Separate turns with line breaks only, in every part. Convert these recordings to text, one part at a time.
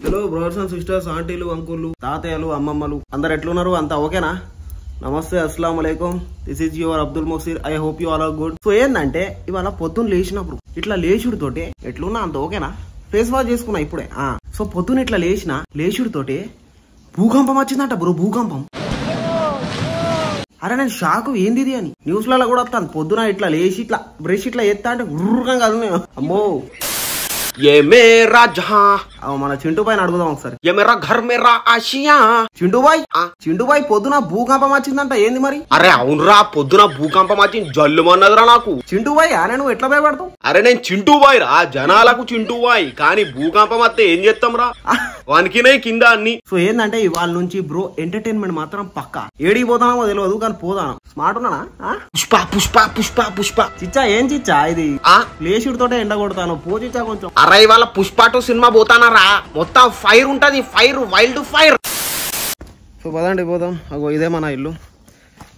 Hello brothers and sisters, ఆంటీలు, అంకుళ్ళు, తాతయ్యలు, అమ్మమ్మలు అందరు ఎట్లున్నారు? అంతా ఓకేనా? నమస్తే, అస్సలాము అలైకుం. This is your Abdul Moseer. I hope you all are good. So ఏంటంటే ఇవాళ పొద్దున్న లేచినప్పుడు ఇట్లా లేచుడుతోటే ఎట్లున్నా అంత ఓకేనా? ఫేస్ వాష్ చేసుకున్నా ఇప్పుడే. సో పొద్దున్న ఇట్లా లేచుడుతోటే భూకంపం వచ్చిందంట బ్రో, భూకంపం. అరే నేను షాకు, ఏంది ఇది అని న్యూస్లలో కూడా వస్తాను. పొద్దున ఇట్లా లేచి ఇట్లా బ్రష్ ఇట్లా ఎత్తా అంటే గుర్రం కాదు. అమ్మో మన చింటూ బాయ్ అడుగుదాం ఒకసారి. చింటూ బాయ్ పొద్దున భూకంపం వచ్చిందంట, ఏంది మరి?
అరే అవునరా, పొద్దున భూకంపం వచ్చింది, జల్లుమన్నదిరా నాకు.
చింటూ బాయ్ నువ్వు ఎట్లా భయపడతావు?
అరే నేను చింటూ బాయ్ రా, జనాలకు చింటూ బాయ్, కానీ భూకంపం వస్తే ఏం చేస్తాం రా, వానికినే కింద అన్ని.
సో ఏంటంటే ఇవాళ నుంచి బ్రో ఎంటర్టైన్మెంట్ మాత్రం పక్కా. ఏడికి పోతానో తెలియదు కానీ పోతాను. స్మార్ట్ ఉన్నానా?
పుష్ప పుష్ప పుష్ప పుష్ప.
చిచ్చా ఏం చిచ్చా ఇది? లేచుడితోటే ఎండ కొడతాను, పో చిచ్చా కొంచెం.
అరే ఇవాళ పుష్ప 2 సినిమా పోతానరా, మొత్తం ఫైర్ ఉంటది, ఫైర్, వైల్డ్ ఫైర్.
సో పదండి పోదాం. అగో ఇదే మన ఇల్లు.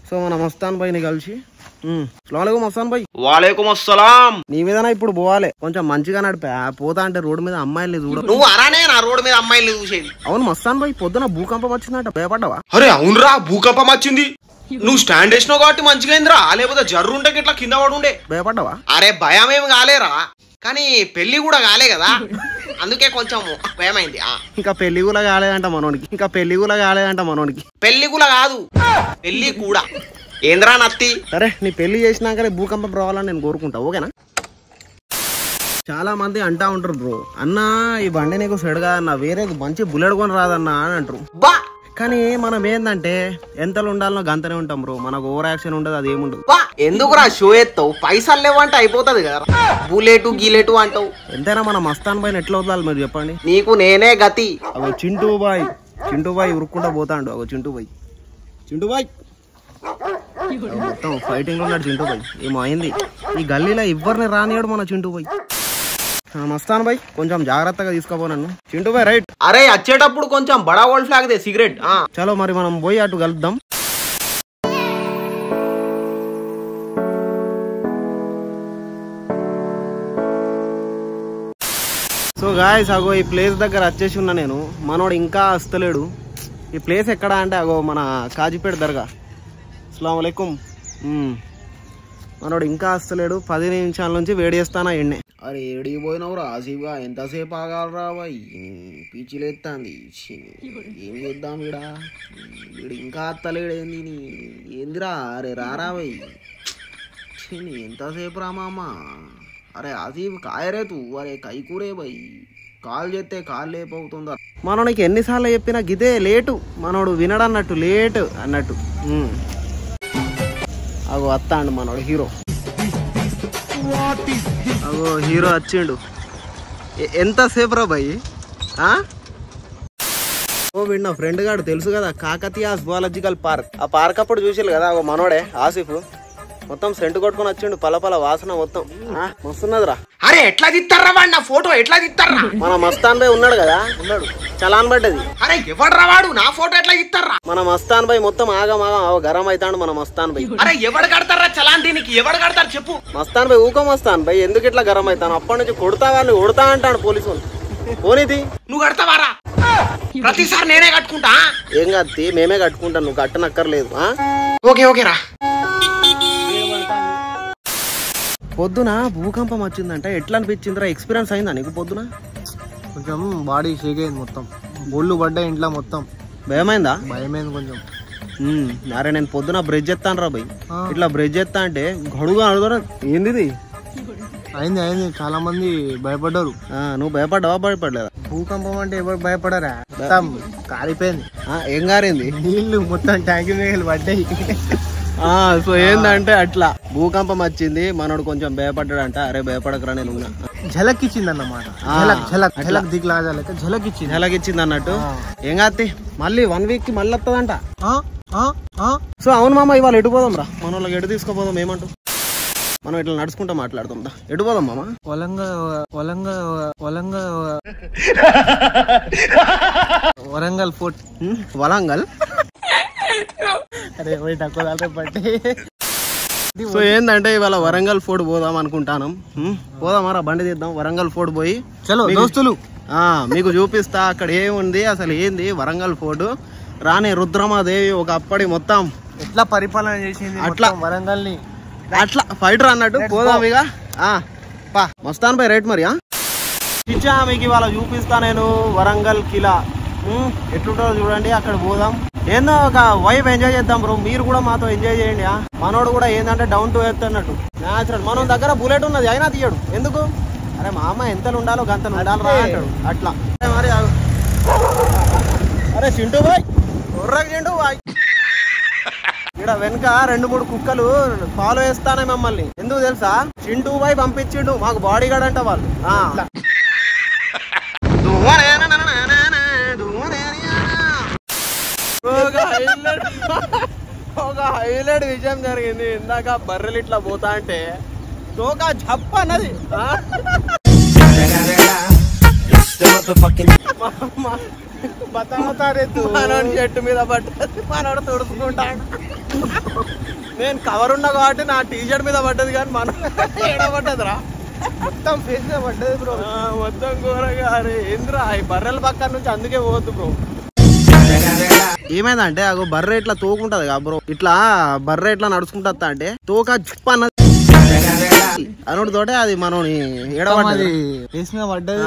సో మన మస్తాన్ భాయ్ ని కలిసి, అస్సలాముఅలైకుం మస్తాన్ భాయ్.
వాలేకుం అస్సలాం.
నీ మీదనా ఇప్పుడు పోవాలి, కొంచెం మంచిగా నడిపా. పోతా అంటే రోడ్డు మీద అమ్మాయిల్ని చూడ.
నువ్వు అరానే నా రోడ్డు మీద అమ్మాయిల్ని చూసేది.
అవును మస్తాన్ భాయ్, పొద్దున భూకంపం వచ్చిందంట, భయపడ్డావా?
అరే అవునరా, భూకంపం వచ్చింది. నువ్వు స్టాండ్ వేసినావు కాబట్టి మంచిగా అయిందిరా, లేకపోతే జర్రుంటే ఇట్లా కింద పడి ఉండే.
భయపడ్డావా?
అరే భయం ఏమి కాలేరా, కానీ పెళ్లి కూడా కాలే కదా, అందుకే కొంచెం భయమైంది.
ఇంకా పెళ్లి కూడా కాలేదంట మనోడికి, పెళ్లి కూడా
కాదు, పెళ్లి కూడా. ఏంద్రా నత్తి?
సరే నీ పెళ్లి చేసినాకనే భూకంపం రావాలని నేను కోరుకుంటా, ఓకేనా? చాలా మంది అంటా ఉంటారు బ్రో, అన్నా ఈ బండి నీకు సెడ్ కాదన్నా, వేరే మంచి బుల్లెట్ కొని రాదన్నా అని అంటారు. కానీ మనం ఏంటంటే ఎంతలు ఉండాలనో గంతనే ఉంటాం బ్రో, మనకు ఓవర్ యాక్షన్ ఉండదు, అది ఏముండదు.
ఎందుకురా షో ఎత్తావు, పైసలు లేవంటే అయిపోతుంది కదా, బుల్లెటు గీలెటు అంటావు.
ఎంతైనా మన మస్తాన్ బాయ్ ఎట్లా వదలాలి మీరు చెప్పండి?
నీకు నేనే గతి.
అగో చింటూ బాయ్ ఉరుక్కుంటా పోతాండు. అగో చింటూ బాయ్ మొత్తం ఫైటింగ్ లో ఉన్నాడు చింటూ బాయ్. ఏమో అయింది, ఈ గల్లీలో ఎవరిని రానియాడు మన చింటూ బాయ్. మస్తాన్ బాయ్ కొంచెం జాగ్రత్తగా తీసుకోపో నన్ను. Chintu boy right.
అరే వచ్చేటప్పుడు కొంచెం బడా వరల్డ్ ఫ్లాగ్ దే, సిగరెట్.
చలో మరి మనం పోయి అటు కలుద్దాం. సో గాయ్స్ అగో ఈ ప్లేస్ దగ్గర వచ్చేసి ఉన్నా నేను. మనోడు ఇంకా వస్తలేడు. ఈ ప్లేస్ ఎక్కడ అంటే అగో మన కాజీపేట దర్గా. అస్సలాము అలైకుం. మనోడు ఇంకా వస్తలేడు, 10 నిమిషాల నుంచి వేడి చేస్తానా ఎన్నే. అరే ఏడికి పోయినావురా ఆసిఫ్గా, ఎంతసేపు ఆగాలరా బాయ్, పీచిలేస్తాంది. ఏం చేద్దాం వీడు ఇంకా వస్తలేడు, ఏందిరా? అరే రారా బాయ్, ఎంతసేపు రా మామ. అరే ఆసిఫ్ కాయరే తూ, అరే కైకూరే బాయ్, కాల్ చేస్తే కాల్ లేపవుతుందా? మనోడికి ఎన్నిసార్లు చెప్పినా గిదే లేటు, మనోడు వినడన్నట్టు లేటు అన్నట్టు. అగో వస్తాండు మనోడు హీరో. అగో హీరో వచ్చిండు. ఎంతసేపు రా బాయ్? ఓ వీడు నా ఫ్రెండ్ గాడు, తెలుసు కదా, కాకతీయ జువాలజికల్ పార్క్. ఆ పార్క్ అప్పుడు చూసారు కదా, అగో మనోడే ఆసిఫ్. మొత్తం సెంటు కొట్టుకొని వచ్చిండు, పలపల వాసన మొత్తం మస్తున్నదిరా.
అరే ఎట్లా తిత్తారా వాడు నా ఫోటో, ఎట్లా తిత్తారా?
మన మస్తాన్ భాయ్ ఉన్నాడు కదా, చలాన్ పడ్డది.
అరే ఎవడ్రా వాడు, నా ఫోటో ఎట్లా తిత్తారా?
మన మస్తాన్ భాయ్ మొత్తం ఆగం గరం అవుతాడు మన మస్తాన్ భాయ్.
అరే ఎవడు కడతారా చలాన్, దీనికి ఎవడు కడతారు చెప్పు?
మస్తాన్ భాయ్ ఊకో మస్తాన్ భాయ్, ఎందుకు ఇట్లా గరం అవుతాను? అప్పటి నుంచి కొడతా అంటాడు పోలీసు వాళ్ళు. పోనీది
నువ్వు కడతావారా? ప్రతిసారి నేనే కట్టుకుంటా.
ఏం కాదు, మేమే కట్టుకుంటాను, నువ్వు కట్టనక్కర్లేదు.
ఓకే రా.
పొద్దున భూకంపం వచ్చిందంట, ఎట్లా అనిపించిందిరా? ఎక్స్పీరియన్స్ అయిందా నీకు పొద్దున?
కొంచెం బాడీ షేక్ అయింది, మొత్తం బొళ్ళు పడ్డాయి ఇంట్లో, మొత్తం
భయమైందా?
భయమైంది కొంచెం.
అరే నేను పొద్దున బ్రిడ్జ్ ఎత్తాను రా భయ్, ఇట్లా బ్రిడ్జ్ ఎత్తా అంటే గడుగా అడుగురా, ఏంది?
అయింది చాలా మంది భయపడ్డారు.
నువ్వు భయపడ్డావా? భయపడలేదా?
భూకంపం అంటే ఎవరు భయపడరా, మొత్తం కారిపోయింది.
ఏం కారింది?
నీళ్లు మొత్తం ట్యాంక్ మీద పడ్డాయి.
సో ఏందంటే అట్లా భూకంపం వచ్చింది, మనోడు కొంచెం భయపడ్డాడంట. అరే భయపడకరా నేను ఉన్నా.
ఝలక్ ఇచ్చింది అన్నమాట, ఝలక్ దిగ్లాజాలైతే ఝలక్
ఇచ్చింది అన్నట్టు. ఏం కాదు, మళ్ళీ 1 వీక్ కి మళ్ళీ వస్తుందంట. సో అవును మామ, ఇవాళ ఎటు పోదాం రా? మన వాళ్ళకి ఎటు తీసుకోపోదాం, ఏమంటూ? మనం ఇట్లా నడుచుకుంటా మాట్లాడుతాం, ఎటు పోదాం మామ?
వరంగల్ ఫోర్ట్.
వరంగల్?
అరే తక్కువ పట్టి.
సో ఏంటంటే ఇవాళ వరంగల్ ఫోర్ట్ పోదాం అనుకుంటాను. పోదామారా, బండి తీద్దాం, వరంగల్ ఫోర్ట్ పోయి.
చలో దోస్తులు,
మీకు చూపిస్తా అక్కడ ఏముంది అసలు ఏంది వరంగల్ ఫోర్ట్. రాణి రుద్రమాదేవి ఒక అప్పటి మొత్తం
ఎట్లా పరిపాలన చేసింది
అట్లా
వరంగల్ ని,
అట్లా ఫైటర్ అన్నట్టు. పోదాం ఇక పా మస్తాన్ పై రైట్ మరి. ఇచ్చా మీకు ఇవాళ చూపిస్తా నేను వరంగల్ కిలా ఎట్లుంటుందో చూడండి. అక్కడ పోదాం, ఏందో ఒక వైబ్ ఎంజాయ్ చేద్దాం బ్రో. మీరు కూడా మాతో ఎంజాయ్ చేయండి. మనోడు కూడా ఏంటంటే డౌన్ టు ఎర్త్ అన్నట్టు న్యాచురల్. మనం దగ్గర బుల్లెట్ ఉన్నది అయినా తీయడు ఎందుకు? అరే మా అమ్మ ఎంతలు ఉండాలో గంతలు ఉండాలి రా అంటాడు అట్లా. మరి అరే చింటూ బాయ్ ఉర్రకు చింటూ బాయ్. ఇక్కడ వెనక 2-3 కుక్కలు ఫాలో చేస్తానే మమ్మల్ని. ఎందుకు తెలుసా? చింటూ బాయ్ పంపించిండు మాకు బాడీ గార్డ్ అంట వాళ్ళు. ఒక హైలైట్ విషయం జరిగింది. ఇందాక బర్రెలు ఇట్లా పోతా అంటే తోక జప్ప అన్నది. మనోడి చెట్టు మీద పడ్డది, మనోడు తుడుచుకుంటాడు. నేను కవర్ ఉన్నా కాబట్టి నా టీషర్ట్ మీద పడ్డది కానీ మన ఏడబడ్డదిరా మొత్తం ఫేస్ మీద పడ్డది బ్రో. మొత్తం ఘోరంగా. అరే ఏంద్రా ఈ బర్రెల పక్కన నుంచి అందుకే పోవద్దు బ్రో. ఏమైందంటే అగో బర్రె ఇట్లా తోకుంటది కదా బ్రో, ఇట్లా బర్రె ఇట్లా నడుచుకుంటా అంటే తోక జప్ప అన్నది అనుడు తోటే అది మనం ఏడబడ్డది.
ఫేస్ మీద పడ్డది,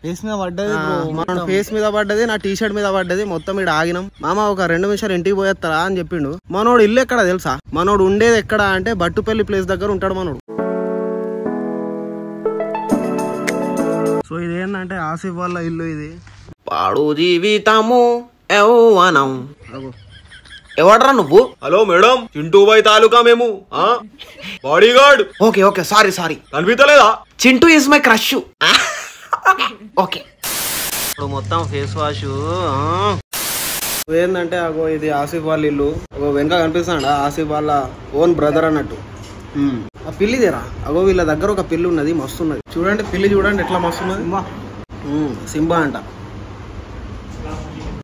ఫేస్ మీద పడ్డది,
మన ఫేస్ మీద పడ్డది, నా టీ షర్ట్ మీద పడ్డది. మొత్తం ఇక్కడ ఆగినాం. మామ ఒక 2 నిమిషాలు ఇంటికి పోయేస్తారా అని చెప్పిండు. మనోడు ఇల్లు ఎక్కడ తెలుసా? మనోడు ఉండేది ఎక్కడ అంటే బట్టుపల్లి ప్లేస్ దగ్గర ఉంటాడు మనోడు. సో ఇదేంటంటే ఆసిఫ్ వాళ్ళ ఇల్లు ఇది.
పాడు జీవితము ఎవడరా నువ్వు? హలో మేడం, చింటూబాయ్ తాలూకా మేము body guard.
Okay okay sorry sorry
కనిపించలేదా?
Chintu is my crush. Okay ఇప్పుడు మొత్తం ఫేస్ వాష్ ఏంటంటే అగో ఇది ఆసిఫ్ వాళ్ళ ఇల్లు. అగో వెనక కనిపిస్తాడా ఆసిఫ్ వాళ్ళ ఓన్ బ్రదర్ అన్నట్టు. ఆ పిల్లిదేరా అగో వీళ్ళ దగ్గర ఒక పిల్లి ఉన్నది, మస్తు ఉన్నది. చూడండి పిల్లి చూడండి ఎట్లా మస్తు ఉన్నది. సింబా అంట.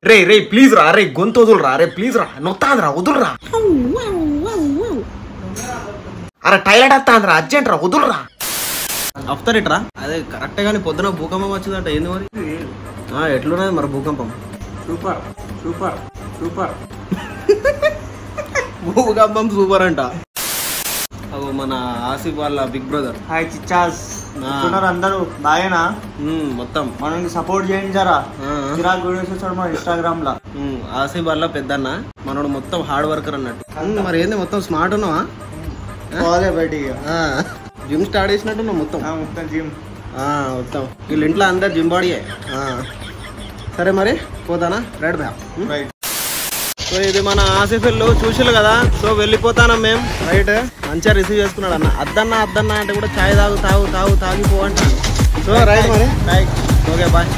రే రే ప్లీజ్ రా, రే గొంతు వదులురా, రే ప్లీజ్ రా, నొత్తాంద్రా వదులురా. అరే టైలెట్ వస్తాంద్రా, అర్జెంట్ రా వదులురా.
ఆఫ్టర్ ఇట్రా అదే కరెక్టే కానీ పొద్దున భూకంపం వచ్చిందంట. ఏంది మరి ఎట్లున్నది మరి భూకంపం?
సూపర్ సూపర్ సూపర్
భూకంపం సూపర్ అంట. అగో మన ఆసిఫ్ వాళ్ళ బిగ్ బ్రదర్.
హాయ్ చిచ్చాస్, అందరూ బాగేనా?
మొత్తం
మనకి సపోర్ట్ చేయండి జరా. చిరాక్ వీడియోస్ వచ్చాడు మన ఇన్స్టాగ్రామ్ లా.
ఆసిఫ్ వాళ్ళ పెద్దన్న మనోడు మొత్తం హార్డ్ వర్కర్ అన్నట్టు. మరి ఏంది మొత్తం స్మార్ట్ ఉన్నావా?
బయటికి
జిమ్ స్టార్ట్ చేసినట్టున్నావు మొత్తం.
మొత్తం జిమ్
మొత్తం వీళ్ళ ఇంట్లో అందరు జిమ్ బాడీయే. సరే మరి పోతానా? రైట్ బ్యా. సో ఇది మన ఆసిఫ్ ఇల్లు చూసిలు కదా. సో వెళ్ళిపోతానా మేము. రైట్ మంచిగా రిసీవ్ చేసుకున్నాడు అన్న. అద్దన్నా అంటే కూడా చాయ్ తాగిపో అంటాను. సో రైట్ మరి రైట్ ఓకే బాయ్.